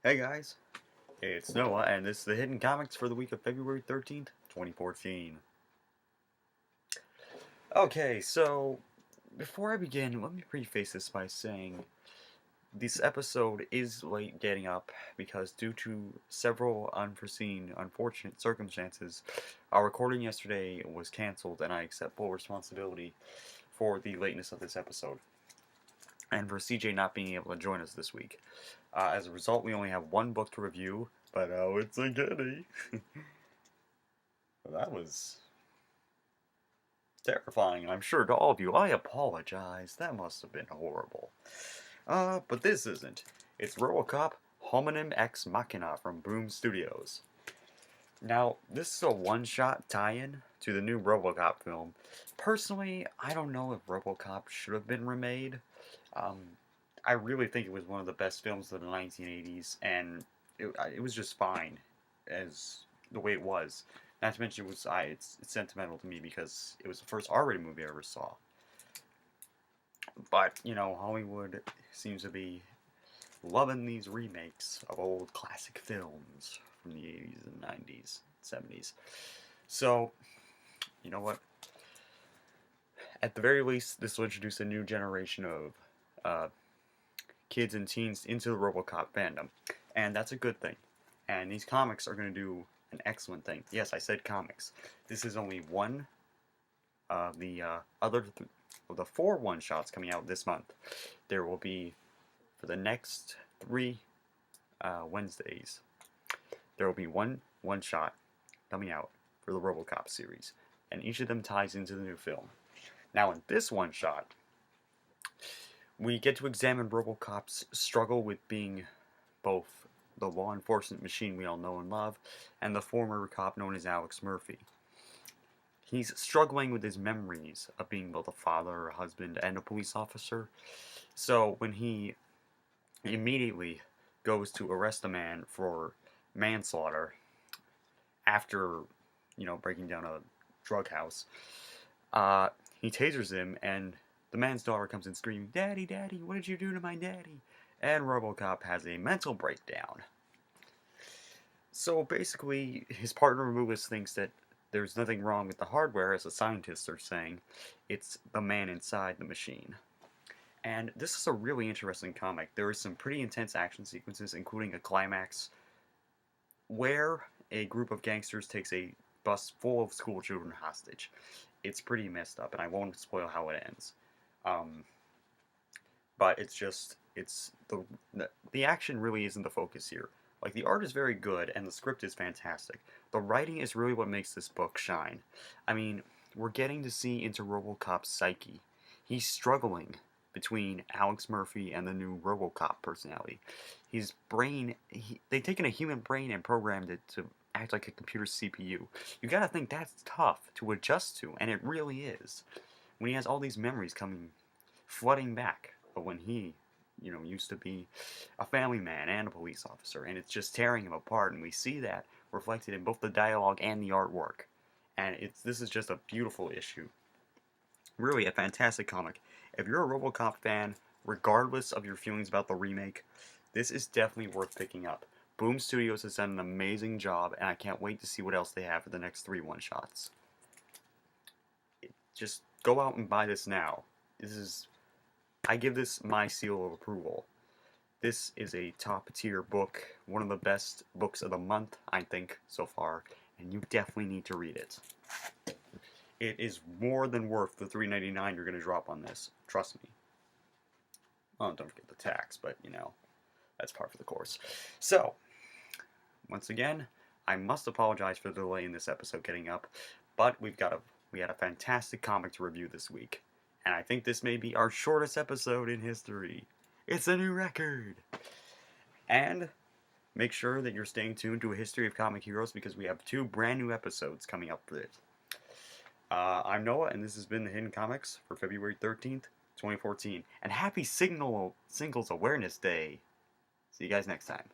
Hey guys, it's Noah, and this is the Hidden Comics for the week of February 13th, 2014. Okay, so before I begin, let me preface this by saying this episode is late getting up because, due to several unforeseen, unfortunate circumstances, our recording yesterday was canceled, and I accept full responsibility for the lateness of this episode, and for CJ not being able to join us this week. As a result, we only have one book to review, but oh, it's a goodie. That was terrifying, I'm sure, to all of you. I apologize. That must have been horrible. But this isn't. It's Robocop Hominem X Machina from Boom Studios. Now, this is a one-shot tie-in to the new Robocop film. Personally, I don't know if Robocop should have been remade. I really think it was one of the best films of the 1980s, and it was just fine as the way it was. Not to mention, it's sentimental to me because it was the first R-rated movie I ever saw. But, Hollywood seems to be loving these remakes of old classic films from the 80s and 90s, 70s. So, you know what? At the very least, this will introduce a new generation of kids and teens into the Robocop fandom. And that's a good thing. And these comics are going to do an excellent thing. Yes, I said comics. This is only one of the of the 4 one-shots coming out this month. There will be, for the next 3 Wednesdays, there will be one one-shot coming out for the Robocop series. And each of them ties into the new film. Now, in this one-shot, we get to examine Robocop's struggle with being both the law enforcement machine we all know and love, and the former cop known as Alex Murphy. He's struggling with his memories of being both a father, a husband, and a police officer. So when he immediately goes to arrest a man for manslaughter after, breaking down a drug house, he tasers him, and the man's daughter comes in screaming, "Daddy, Daddy, what did you do to my daddy?" And Robocop has a mental breakdown. So basically, his partner Lewis thinks that there's nothing wrong with the hardware, as the scientists are saying. It's the man inside the machine. And this is a really interesting comic. There is some pretty intense action sequences, including a climax where a group of gangsters takes a bus full of school children hostage. It's pretty messed up, and I won't spoil how it ends. But the action really isn't the focus here. Like, the art is very good, and the script is fantastic. The writing is really what makes this book shine. I mean, we're getting to see into Robocop's psyche. He's struggling between Alex Murphy and the new Robocop personality. His brain, they've taken a human brain and programmed it to act like a computer CPU. You gotta think that's tough to adjust to, and it really is. When he has all these memories coming flooding back of when he used to be a family man and a police officer, and it's just tearing him apart, and we see that reflected in both the dialogue and the artwork. And this is just a beautiful issue. Really a fantastic comic. If you're a Robocop fan, regardless of your feelings about the remake, this is definitely worth picking up. Boom Studios has done an amazing job, and I can't wait to see what else they have for the next 3 one-shots. Just go out and buy this now. I give this my seal of approval. This is a top-tier book, one of the best books of the month, I think, so far, and you definitely need to read it. It is more than worth the $3.99 you're going to drop on this. Trust me. Oh, don't forget the tax, but, that's par for the course. So, once again, I must apologize for the delay in this episode getting up, but we had a fantastic comic to review this week. And I think this may be our shortest episode in history. It's a new record! And make sure that you're staying tuned to A History of Comic Heroes, because we have 2 brand new episodes coming up for it. I'm Noah, and this has been the Hidden Comics for February 13th, 2014. And happy Singles Awareness Day! See you guys next time.